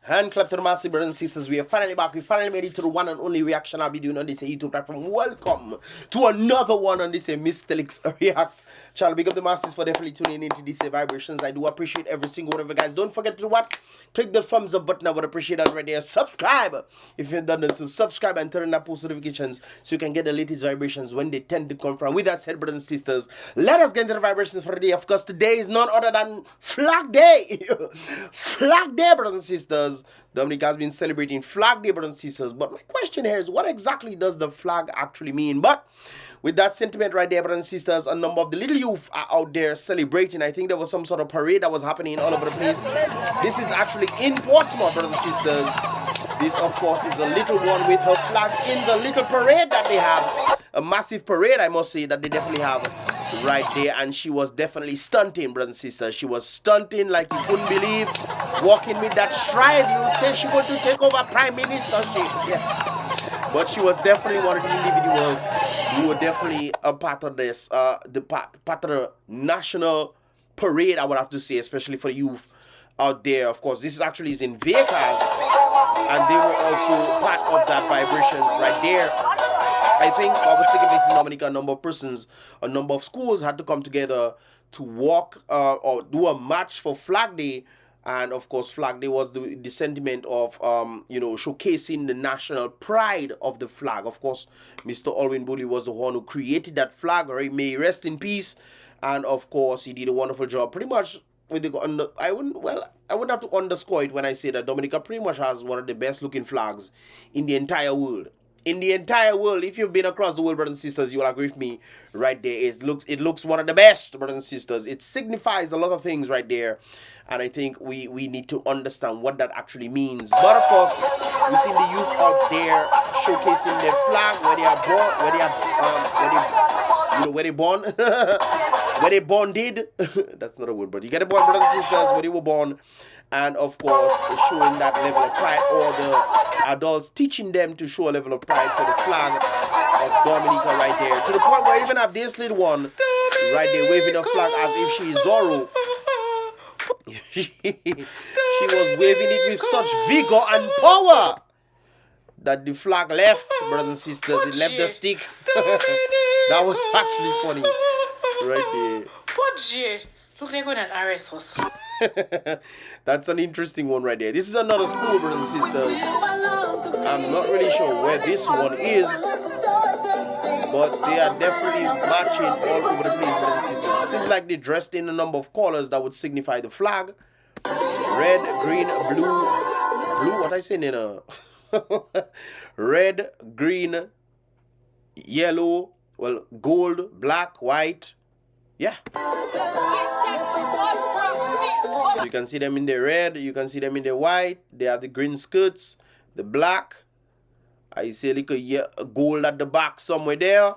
Hand clap to the massive brothers and sisters. We are finally back. We finally made it to the one and only reaction I'll be doing on this YouTube platform. Welcome to another one on this Mystelics Reacts channel. Big up the masses for definitely tuning into these vibrations. I do appreciate every single one of you guys. Don't forget to do what? Click the thumbs up button. I would appreciate that right there. Subscribe if you've done that. So subscribe and turn on that post notifications so you can get the latest vibrations when they tend to come from. With that said, brothers and sisters, let us get into the vibrations for the day. Of course, today is none other than Flag Day. Flag Day, brothers and sisters. Dominica has been celebrating Flag Day, brothers and sisters. But my question here is, what exactly does the flag actually mean? But with that sentiment right there, brothers and sisters, a number of the little youth are out there celebrating. I think there was some sort of parade that was happening all over the place. This is actually in Portsmouth, brothers and sisters. This, of course, is a little one with her flag in the little parade that they have. A massive parade, I must say, that they definitely have right there. And she was definitely stunting, brothers and sisters. She was stunting like you couldn't believe. Walking with that stride, you say she wanted to take over prime ministership. Yes. But she was definitely one of the individuals who were definitely a part of this, part of the national parade, I would have to say, especially for youth out there. Of course, this actually is in Vegas, and they were also part of that vibration right there. I think I was taking place in Dominica. A number of persons, a number of schools had to come together to walk or do a march for Flag Day. And of course, Flag Day was the sentiment of, you know, showcasing the national pride of the flag. Of course, Mr. Alwyn Bully was the one who created that flag. Right? May he rest in peace. And of course, he did a wonderful job. Pretty much, with the I wouldn't have to underscore it when I say that Dominica pretty much has one of the best looking flags in the entire world. In the entire world, if you've been across the world, brothers and sisters, you will agree with me right there. It looks one of the best, brothers and sisters. It signifies a lot of things right there. And I think we need to understand what that actually means. But of course, we see the youth out there showcasing their flag, where they are born, where they born, where they bonded. That's not a word, but you get it, born, brothers and sisters, where they were born. And of course, showing that level of pride, or the adults teaching them to show a level of pride for the flag of Dominica right there. To the point where I even have this little one right there waving a flag as if she is Zorro. She was waving it with such vigor and power that the flag left, brothers and sisters. It left the stick. That was actually funny right there. Look like when an arrest us. That's an interesting one right there. This is another school, brothers and sisters. I'm not really sure where this one is, but they are definitely marching all over the place, brothers and sisters. It seems like they dressed in a number of colors that would signify the flag. Red, green, blue, what I say, Nina? Red, green, yellow, well, gold, black, white. Yeah. You can see them in the red, you can see them in the white. They have the green skirts, the black. I see a little gold at the back somewhere there.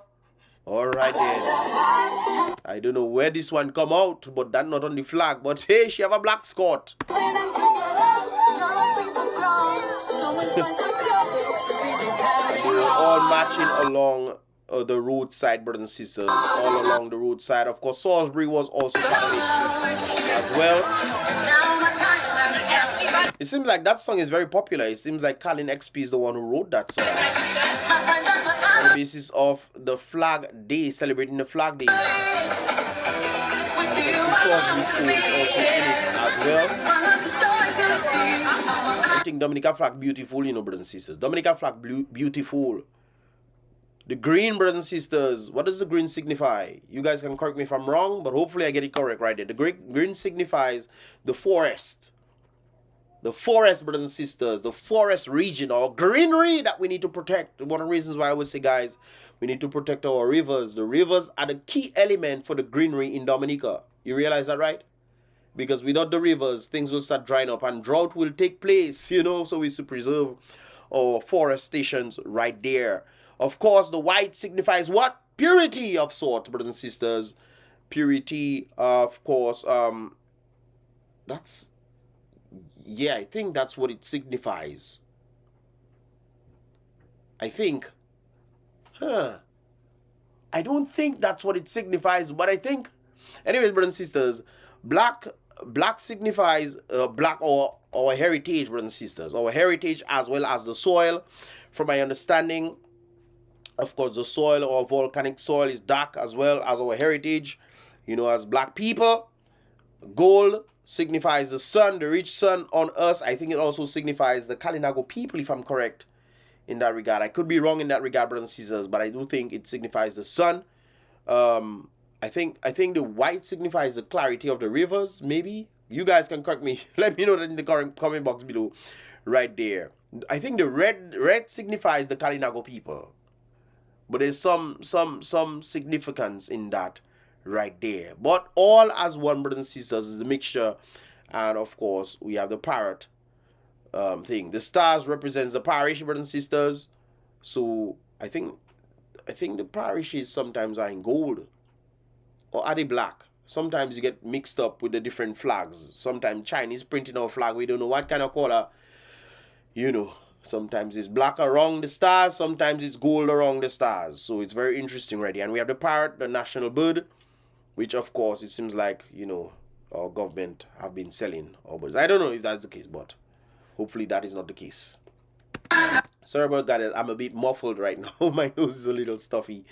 All right then. I don't know where this one come out, but that's not on the flag. But hey, she have a black skirt. They were all marching along the roadside, brothers and sisters, all along the roadside. Of course, Salisbury was also part of it as well. It seems like that song is very popular. It seems like Colin XP is the one who wrote that song. On the basis of the Flag Day, celebrating the Flag Day. And you can see Salisbury School is also in it as well. I think Dominica flag beautiful, you know, brothers and sisters. Dominica flag beautiful. The green, brothers and sisters, what does the green signify? You guys can correct me if I'm wrong, but hopefully I get it correct right there. The green signifies the forest. The forest, brothers and sisters, the forest region or greenery that we need to protect. One of the reasons why I always say, guys, we need to protect our rivers. The rivers are the key element for the greenery in Dominica. You realize that, right? Because without the rivers, things will start drying up and drought will take place, you know, so we should preserve our forest stations right there. Of course, the white signifies what? Purity of sort, brothers and sisters. Purity, of course, yeah, I think that's what it signifies. I think. I don't think that's what it signifies, but I think. Anyways, brothers and sisters, black black signifies black or our heritage, brothers and sisters. Our heritage as well as the soil. From my understanding, of course, the soil or volcanic soil is dark as well as our heritage. You know, as black people. Gold signifies the sun, the rich sun on us. I think it also signifies the Kalinago people, if I'm correct in that regard. I could be wrong in that regard, brothers and sisters, but I do think it signifies the sun. I think the white signifies the clarity of the rivers, maybe. You guys can correct me. Let me know that in the comment box below, right there. I think the red signifies the Kalinago people. But there's some significance in that right there. But all as one, brothers and sisters, is a mixture. And of course, we have the parrot thing. The stars represents the parish, brothers and sisters. So I think the parishes sometimes are in gold. Or are they black? Sometimes you get mixed up with the different flags. Sometimes Chinese printing our flag, we don't know what kind of color. You know, sometimes it's black around the stars, sometimes it's gold around the stars. So it's very interesting right here. And we have the parrot, the national bird, which of course it seems like, you know, our government have been selling our birds. I don't know if that's the case, but hopefully that is not the case. Sorry about that, I'm a bit muffled right now. My nose is a little stuffy,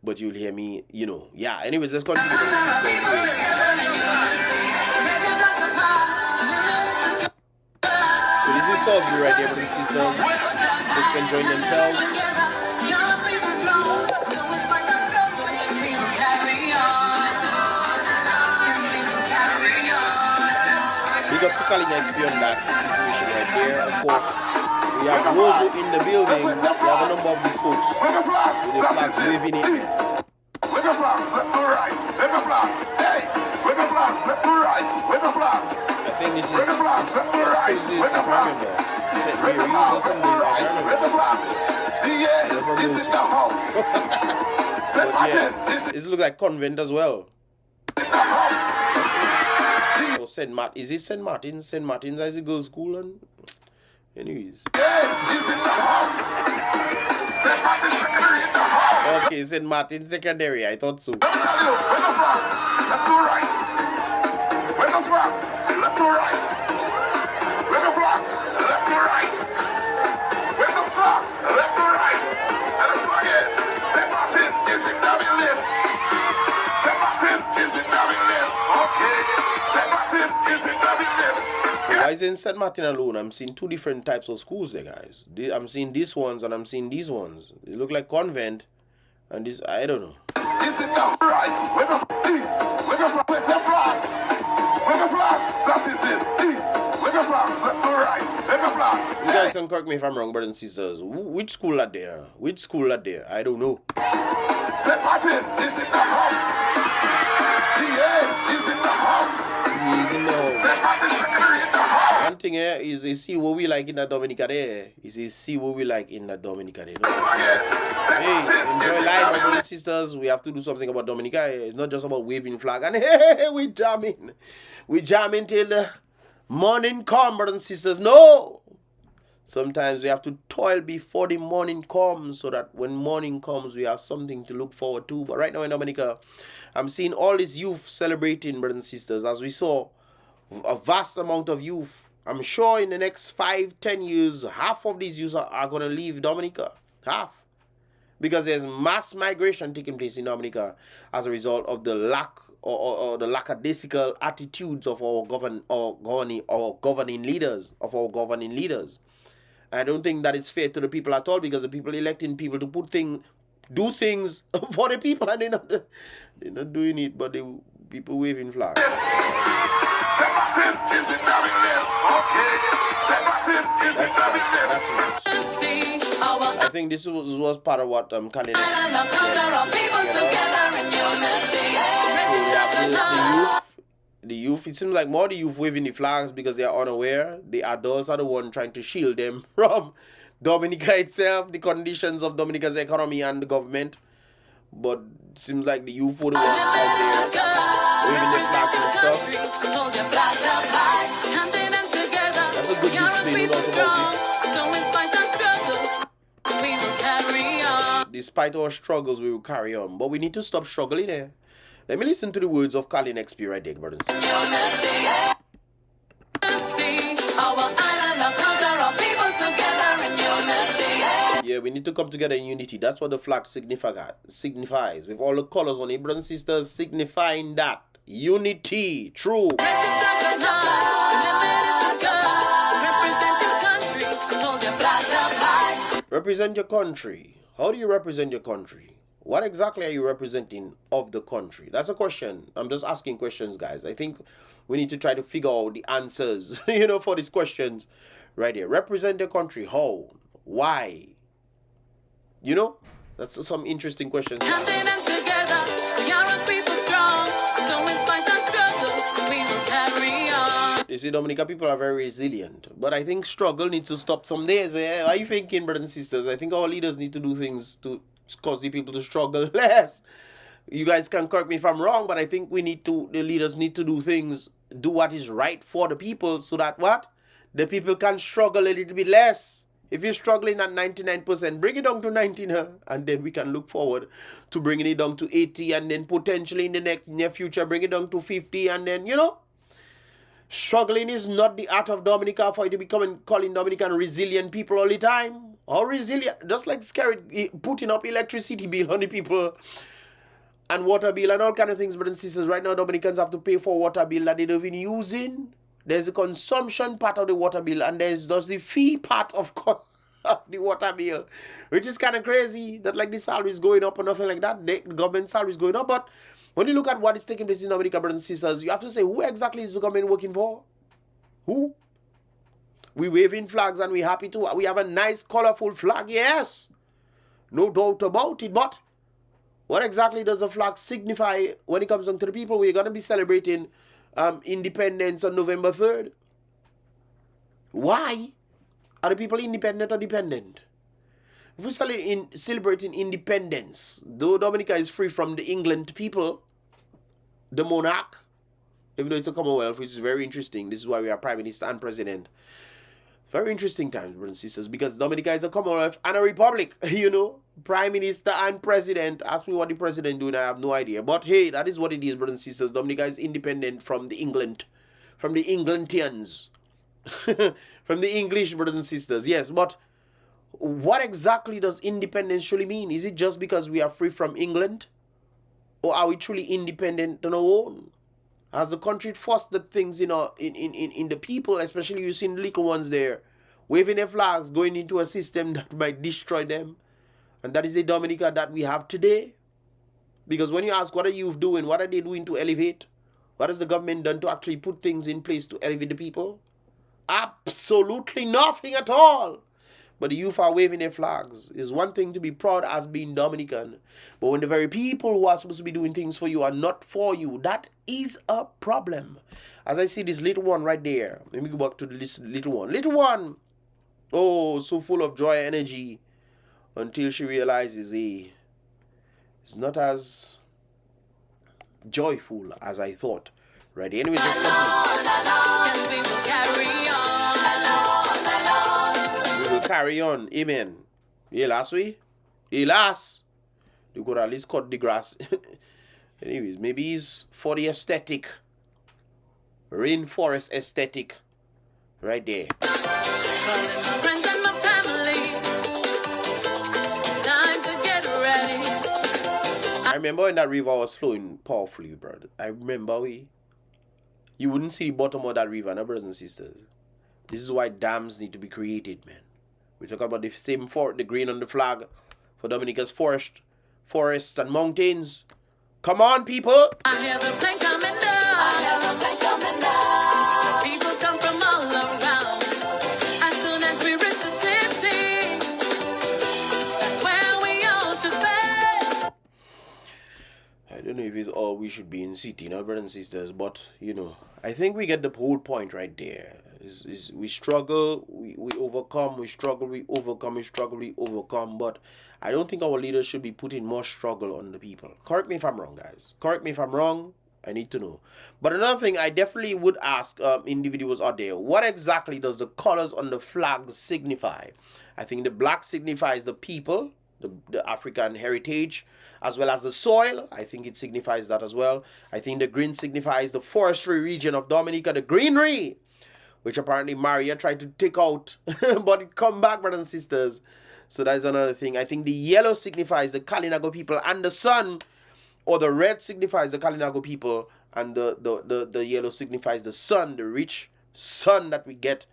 but you'll hear me, you know. Yeah, anyways, let's continue. So this is Salisbury right there, but this is folks enjoying themselves. Big up to Kalina XP on that situation right there. Of course, we have Rosa in the building. We have a number of these folks with the flags waving it. With the flags, left to right. With the flags, hey. With the flags, left to right. With the flags. I think this is with the flags, left to right. With the flags. With the flags, left to right. With the flags. Yeah, is in the house. St. Martin is in this look like convent as well. the house. So St. Martin, is it St. Martin? St. Martin's is a girls' school, and anyways. Yeah, is in the house. St. Martin Secondary in the house. Okay, St. Martin Secondary. I thought so. Let me tell you, with the flags, left to right. With the flags, left to right. With the flags, left to right. With the flags, left to right. And let's go again. St. Martin is in the building. St. Martin is in the building. Okay. St. Martin is in the building. Why is it in St. Martin alone? I'm seeing two different types of schools there, guys. I'm seeing these ones and I'm seeing these ones. They look like convent, and this, I don't know. Is in the right. With the flags. With the flags. That is it. With the flags. Left to right. With the flags. You guys can correct me if I'm wrong, brothers and sisters. Which school are there? Which school are there? I don't know. St. Martin is in the house. DA is in the house. He's in the house. St. Martin Secondary in the house. One thing here is they see what we like in the Dominica there. Is they see what we like in the Dominica there. Let's go again. St. Hey, Martin is enjoy in life, my the brothers and sisters. We have to do something about Dominica. It's not just about waving flag and hey, we jamming. We jamming till the morning come, brothers and sisters. No! Sometimes we have to toil before the morning comes so that when morning comes, we have something to look forward to. But right now in Dominica, I'm seeing all this youth celebrating, brothers and sisters. As we saw, a vast amount of youth. I'm sure in the next 5-10 years, half of these youths are going to leave Dominica. Half. Because there's mass migration taking place in Dominica as a result of the lack or the lackadaisical attitudes of our governing leaders. I don't think that it's fair to the people at all, because the people electing people to do things for the people, and they're not doing it, but the people waving flags. St. Martin is in the building. Okay. St. Martin is in the building. I think this was part of what candidate. The youth, it seems like more the youth waving the flags because they are unaware. The adults are the one trying to shield them from Dominica itself, the conditions of Dominica's economy and the government. But it seems like the youth were the ones out there waving their flags and stuff. That's a good display, no doubt about it. Despite our struggles, we will carry on. But we need to stop struggling there. Let me listen to the words of Colin XP right there, brothers. Yeah, we need to come together in unity. That's what the flag signifies. With all the colors on it, brothers and sisters, signifying that. Unity. True. Represent your country. How do you represent your country? What exactly are you representing of the country? That's a question. I'm just asking questions, guys. I think we need to try to figure out the answers, for these questions right here. Represent your country. How? Why? That's some interesting questions. You see, Dominica people are very resilient, but I think struggle needs to stop some days. Are you thinking, brothers and sisters? I think our leaders need to do things to cause the people to struggle less. You guys can correct me if I'm wrong, but I think the leaders need to do what is right for the people, so that the people can struggle a little bit less. If you're struggling at 99%, bring it down to 90, and then we can look forward to bringing it down to 80, and then potentially in the near future bring it down to 50, and then struggling is not the art of Dominica for you to be calling Dominican resilient people all the time. Or resilient, just like scary, putting up electricity bill on the people and water bill and all kind of things, brothers and sisters. Right now, Dominicans have to pay for water bill that they don't even using. There's a consumption part of the water bill, and there's the fee part of the water bill, which is kind of crazy that like the salary is going up or nothing like that. The government salary is going up, but when you look at what is taking place in Dominica, brothers and sisters, you have to say, who exactly is the government working for? Who? We waving flags and we happy to. We have a nice, colorful flag, yes. No doubt about it, but what exactly does the flag signify when it comes down to the people? We're going to be celebrating independence on November 3rd. Why? Are the people independent or dependent? If we're celebrating independence, though Dominica is free from the England people, the monarch, even though it's a Commonwealth, which is very interesting. This is why we are Prime Minister and President. Very interesting times, brothers and sisters, because Dominica is a Commonwealth and a Republic, Prime Minister and President. Ask me what the President doing, I have no idea. But hey, that is what it is, brothers and sisters. Dominica is independent from the Englandians. From the English, brothers and sisters. Yes, but what exactly does independence truly mean? Is it just because we are free from England? Or are we truly independent on our own? Has the country fostered things in the people, especially you seen little ones there, waving their flags, going into a system that might destroy them? And that is the Dominica that we have today. Because when you ask, what are you doing? What are they doing to elevate? What has the government done to actually put things in place to elevate the people? Absolutely nothing at all. But the youth are waving their flags. It's one thing to be proud as being Dominican. But when the very people who are supposed to be doing things for you are not for you, that is a problem. As I see this little one right there. Let me go back to this little one. Little one. Oh, so full of joy and energy. Until she realizes, hey, it's not as joyful as I thought. Right. Anyways, let's carry on. Amen. Last week? Last. You could at least cut the grass. Anyways, maybe he's for the aesthetic. Rainforest aesthetic. Right there. I remember when that river was flowing powerfully, brother. I remember you wouldn't see the bottom of that river, no, brothers and sisters. This is why dams need to be created, man. We talk about the same the green on the flag for Dominica's forests and mountains. Come on, people! I hear the plane coming down. I hear the plane coming down. People come from all around. As soon as we reach the city, that's where we all should be. I don't know if it's all we should be in city, no, brothers and sisters, but I think we get the whole point right there. We struggle, we overcome, we struggle, we overcome, we struggle, we overcome. But I don't think our leaders should be putting more struggle on the people. Correct me if I'm wrong, guys. Correct me if I'm wrong. I need to know. But another thing, I definitely would ask individuals out there, what exactly does the colors on the flag signify? I think the black signifies the people. the African heritage, as well as the soil. I think it signifies that as well. I think the green signifies the forestry region of Dominica, the greenery, which apparently Maria tried to take out, but it come back, brothers and sisters. So that's another thing. I think the yellow signifies the Kalinago people, and the sun, or the red signifies the Kalinago people, and the yellow signifies the sun, the rich sun that we get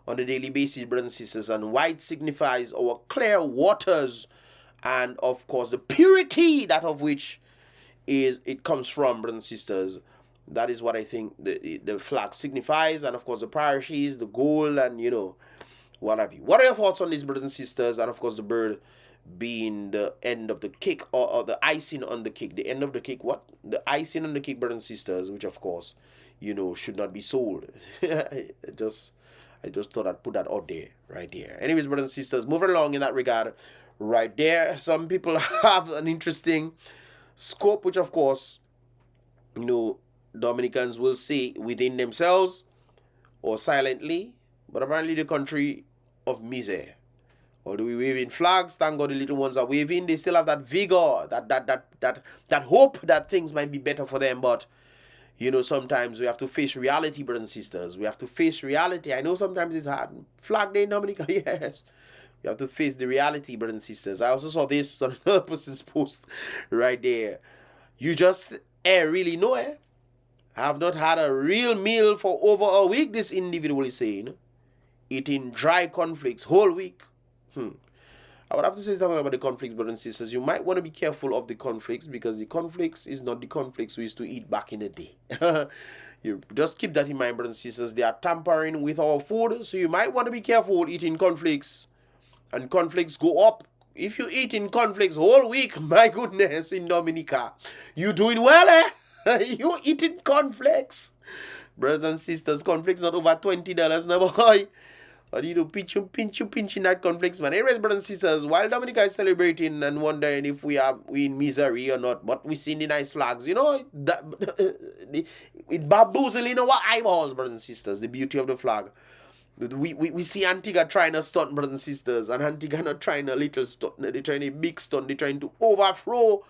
on a daily basis, brothers and sisters. And white signifies our clear waters, and of course the purity that of which is it comes from, brothers and sisters. That is what I think the flag signifies, and of course the parishes, the gold, and what have you. What are your thoughts on this, brothers and sisters? And of course the bird being the end of the cake, or the icing on the cake. The end of the cake, what? The icing on the cake, brothers and sisters, which of course, should not be sold. I just thought I'd put that out there, right there. Anyways, brothers and sisters, moving along in that regard, right there. Some people have an interesting scope, which of course, Dominicans will say within themselves or silently, but apparently the country of misery. Although we waving flags, thank God the little ones are waving, they still have that vigor, that hope that things might be better for them. But sometimes we have to face reality, brothers and sisters. We have to face reality. I know sometimes it's hard. Flag day in Dominica, yes. You have to face the reality, brothers and sisters. I also saw this on another person's post right there. You just really know it. I have not had a real meal for over a week, this individual is saying. Eating dry cornflakes whole week. I would have to say something about the cornflakes, brothers and sisters. You might want to be careful of the cornflakes, because the cornflakes is not the cornflakes we used to eat back in the day. You just keep that in mind, brothers and sisters. They are tampering with our food, so you might want to be careful eating cornflakes. And cornflakes go up. If you eat in cornflakes whole week, my goodness, in Dominica, you doing well, eh? You eating cornflakes. Brothers and sisters, cornflakes not over $20 now, boy. But pinching that cornflakes, man. Anyways, brothers and sisters, while Dominica is celebrating and wondering if we in misery or not, but we see the nice flags, it bamboozling our eyeballs, brothers and sisters, the beauty of the flag. We see Antigua trying a stunt, brothers and sisters, and Antigua not trying a little stunt, they're trying a big stunt, they're trying to overthrow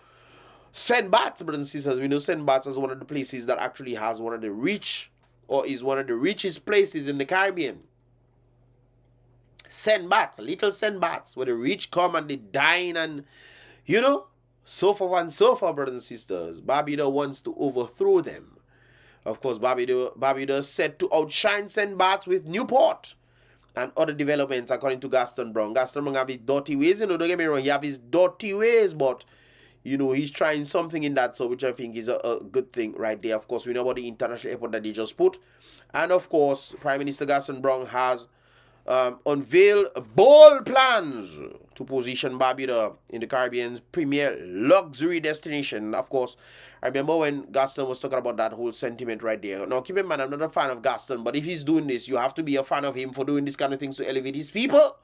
St. Barts, brothers and sisters. We know St. Barts is one of the places that actually has one of the rich, or is one of the richest places in the Caribbean. St. Barts, little St. Barts, where the rich come and they dine and, so forth and so forth, brothers and sisters. Barbuda wants to overthrow them. Of course, Barbuda is set to outshine St. Barts with Newport and other developments, according to Gaston Brown. Gaston Brown have his dirty ways, don't get me wrong, he have his dirty ways, but, he's trying something in that, so which I think is a good thing right there. Of course, we know about the international airport that they just put. And of course, Prime Minister Gaston Brown has unveiled bold plans to position Barbuda in the Caribbean's premier luxury destination. Of course, I remember when Gaston was talking about that whole sentiment right there. Now, keep in mind, I'm not a fan of Gaston, but if he's doing this, you have to be a fan of him for doing these kind of things to elevate his people.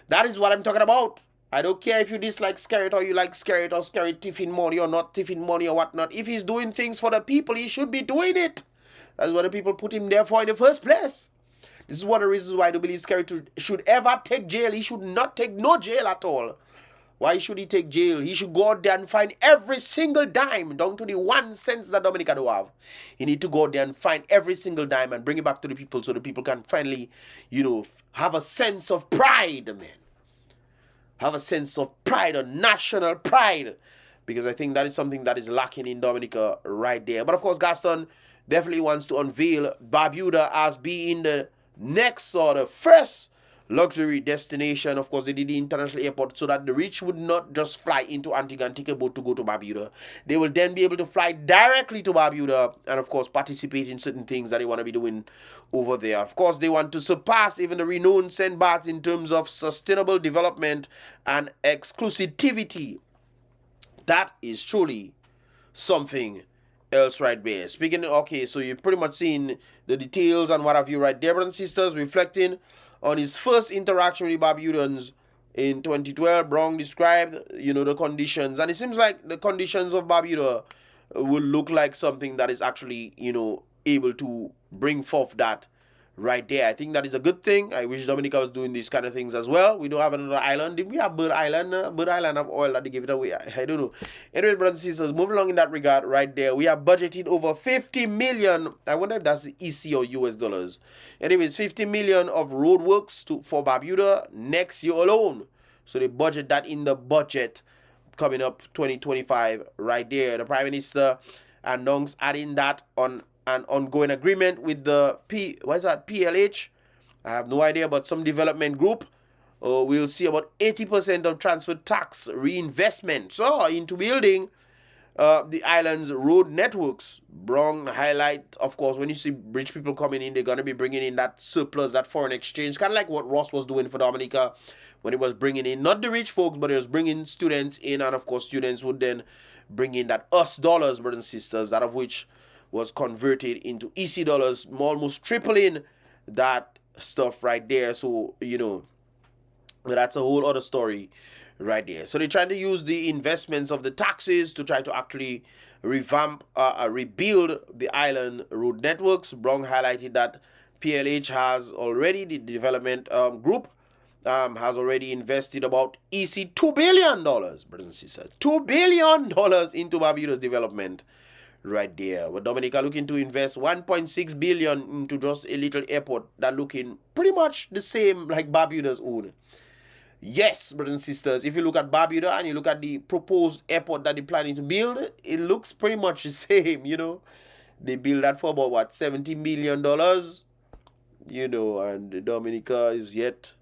That is what I'm talking about. I don't care if you dislike Skerrit or you like Skerrit or Skerrit tiffin money or not tiffin money or whatnot. If he's doing things for the people, he should be doing it. That's what the people put him there for in the first place. This is one of the reasons why I do believe Skerrit should ever take jail. He should not take no jail at all. Why should he take jail? He should go out there and find every single dime, down to the 1 cent that Dominica do have. He need to go out there and find every single dime and bring it back to the people, so the people can finally, have a sense of pride, man. Have a sense of pride, a national pride. Because I think that is something that is lacking in Dominica right there. But of course, Gaston definitely wants to unveil Barbuda as being the next or the first luxury destination. Of course, they did the international airport so that the rich would not just fly into Antigua and take a boat to go to Barbuda. They will then be able to fly directly to Barbuda and, of course, participate in certain things that they want to be doing over there. Of course, they want to surpass even the renowned St. Barts in terms of sustainable development and exclusivity. That is truly something else right there. Speaking, okay, so you've pretty much seen the details and what have you right there, brothers and sisters, reflecting on his first interaction with the Barbudans in 2012. Brown described, the conditions, and it seems like the conditions of Barbuda will look like something that is actually, able to bring forth that right there. I think that is a good thing. I wish Dominica was doing these kind of things as well. We don't have another island. Did we have Bird Island? Bird Island have oil that they give it away. I don't know. Anyway, brothers and sisters, moving along in that regard, right there, we have budgeted over 50 million. I wonder if that's the EC or US dollars. Anyways, 50 million of road works for Barbuda next year alone. So they budget that in the budget coming up 2025 right there. The Prime Minister announced adding that on an ongoing agreement with the PLH. I have no idea, but some development group. We'll see about 80% of transfer tax reinvestment into building the island's road networks. Brown highlight, of course, when you see rich people coming in, they're going to be bringing in that surplus, that foreign exchange, kind of like what Ross was doing for Dominica when he was bringing in, not the rich folks, but he was bringing students in, and of course, students would then bring in that US dollars, brothers and sisters, that of which was converted into EC dollars, almost tripling that stuff right there. So, you know, that's a whole other story right there. So they're trying to use the investments of the taxes to try to actually revamp, rebuild the island road networks. Brown highlighted that PLH has already, the development group, has already invested about EC $2 billion, brothers and sisters, $2 billion into Barbuda's development right there. But Dominica looking to invest 1.6 billion into just a little airport that looking pretty much the same like Barbuda's own. Yes, brothers and sisters, if you look at Barbuda and you look at the proposed airport that they're planning to build, it looks pretty much the same, you know. They build that for about, what, $70 million, you know, and Dominica is yet...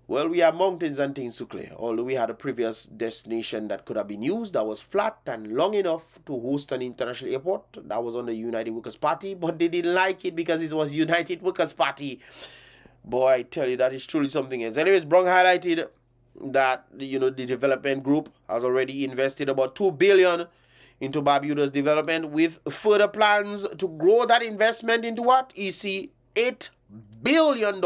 Well, we have mountains and things to clear. Although we had a previous destination that could have been used that was flat and long enough to host an international airport. That was on the United Workers' Party, but they didn't like it because it was United Workers' Party. Boy, I tell you, that is truly something else. Anyways, Brown highlighted that, you know, the development group has already invested about $2 billion into Barbuda's development, with further plans to grow that investment into what? EC $8 billion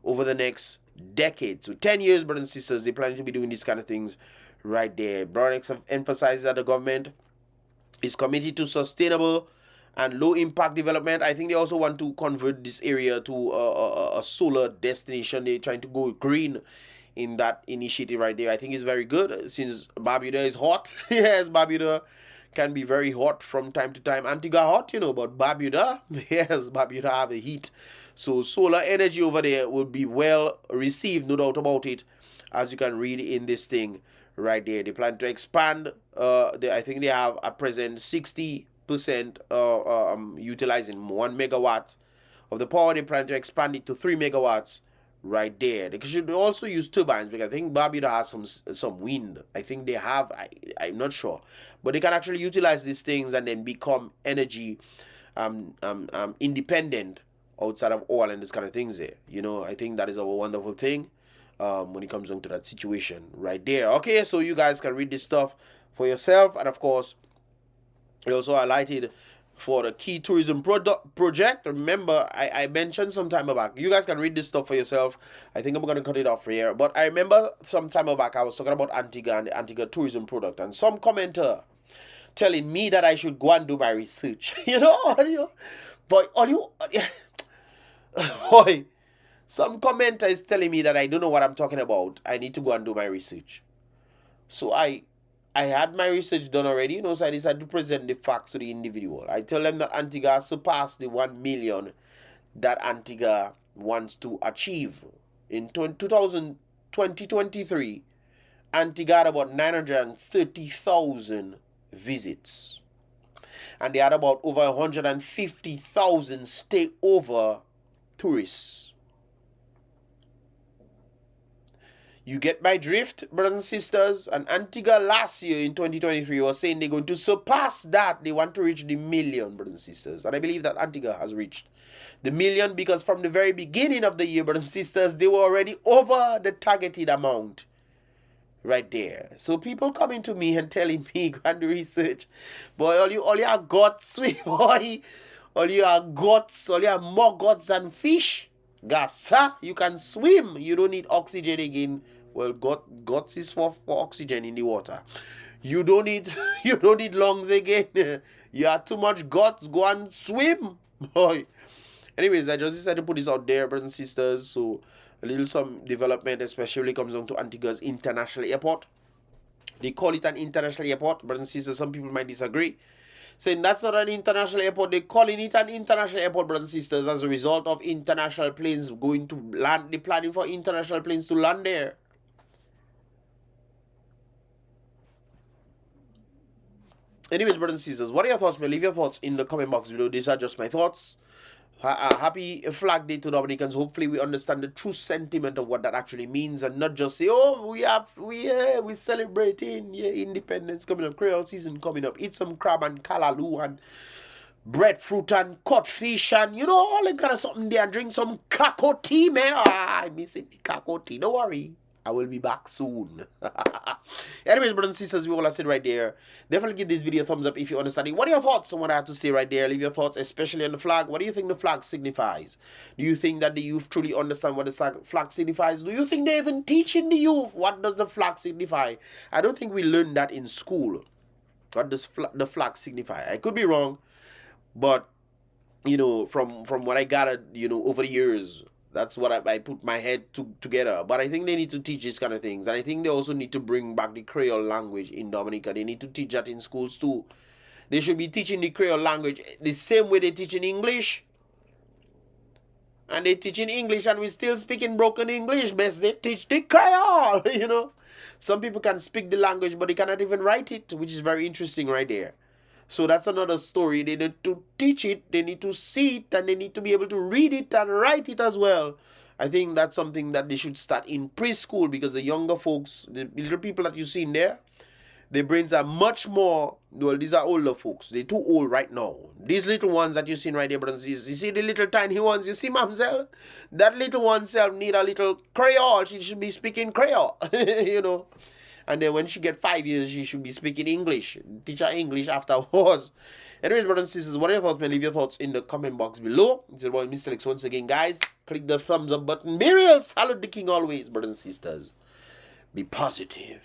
over the next decade. So 10 years, brothers and sisters, they're planning to be doing these kind of things right there. Brown emphasizes that the government is committed to sustainable and low impact development. I think they also want to convert this area to a solar destination. They're trying to go green in that initiative right there. I think it's very good since Barbuda is hot. Yes, Barbuda can be very hot from time to time. Antigua hot, you know, but Barbuda, yes, Barbuda have a heat. So solar energy over there will be well received, no doubt about it, as you can read in this thing right there. They plan to expand. I think they have at present 60% utilizing 1 megawatt of the power. They plan to expand it to 3 megawatts right there. They should also use turbines, because I think Barbuda has some wind. I think they have, I'm not sure, but they can actually utilize these things and then become energy independent outside of oil and this kind of things there. You know, I think that is a wonderful thing when it comes down to that situation right there. Okay, so you guys can read this stuff for yourself, and of course, I also highlighted for the key tourism project. Remember, I mentioned some time back. You guys can read this stuff for yourself. I think I'm going to cut it off here. But I remember some time back, I was talking about Antigua and the Antigua tourism product. And some commenter telling me that I should go and do my research. You know? Boy, boy, some commenter is telling me that I don't know what I'm talking about. I need to go and do my research. So I had my research done already, you know, so I decided to present the facts to the individual. I tell them that Antigua surpassed the 1 million that Antigua wants to achieve. In 2023, Antigua had about 930,000 visits. And they had about over 150,000 stay-over tourists. You get my drift, brothers and sisters? And Antigua last year in 2023 was saying they're going to surpass that. They want to reach the 1 million, brothers and sisters. And I believe that Antigua has reached the 1 million, because from the very beginning of the year, brothers and sisters, they were already over the targeted amount right there. So people coming to me and telling me, go and do research. Boy, all you are guts, boy. All you are guts, all you are more guts than fish. Gasa, you can swim. You don't need oxygen again. Well, guts is for oxygen in the water. You don't need lungs again. You have too much guts. Go and swim, boy. Anyways, I just decided to put this out there, brothers and sisters. So a little some development, especially when it comes down to Antigua's international airport. They call it an international airport, brothers and sisters. Some people might disagree, saying that's not an international airport. They're calling it an international airport, brothers and sisters, as a result of international planes going to land. They're planning for international planes to land there. Anyways, brothers and sisters, what are your thoughts, man? Leave your thoughts in the comment box below. These are just my thoughts. Happy Flag Day to Dominicans. Hopefully we understand the true sentiment of what that actually means, and not just say, oh, we're celebrating independence coming up, Creole season coming up, eat some crab and callaloo and breadfruit and codfish and all that kind of something there, and drink some cacao tea, man. I miss it, the cacao tea. Don't worry, I will be back soon. Anyways, brothers and sisters, we all have said right there. Definitely give this video a thumbs up if you understand it. What are your thoughts on what I have to say right there? Leave your thoughts, especially on the flag. What do you think the flag signifies? Do you think that the youth truly understand what the flag signifies? Do you think they even teaching the youth what does the flag signify? I don't think we learned that in school. What does the flag signify? I could be wrong, but from what I gathered, over the years, that's what I put my head together. But I think they need to teach these kind of things. And I think they also need to bring back the Creole language in Dominica. They need to teach that in schools too. They should be teaching the Creole language the same way they teach in English. And they teach in English and we still speak in broken English. Best they teach the Creole, Some people can speak the language, but they cannot even write it, which is very interesting right there. So that's another story. They need to teach it, they need to see it, and they need to be able to read it and write it as well. I think that's something that they should start in preschool, because the younger folks, the little people that you see in there, their brains are much more, well, these are older folks. They're too old right now. These little ones that you're seeing right there, brothers, you see the little tiny ones, you see Mamselle? That little one self need a little Creole. She should be speaking Creole, And then when she get 5 years, she should be speaking English. Teach her English afterwards. Anyways, brothers and sisters, what are your thoughts, man? Leave your thoughts in the comment box below. It's your boy Mystelics once again, guys. Click the thumbs up button. Be real. Salute the king always, brothers and sisters. Be positive.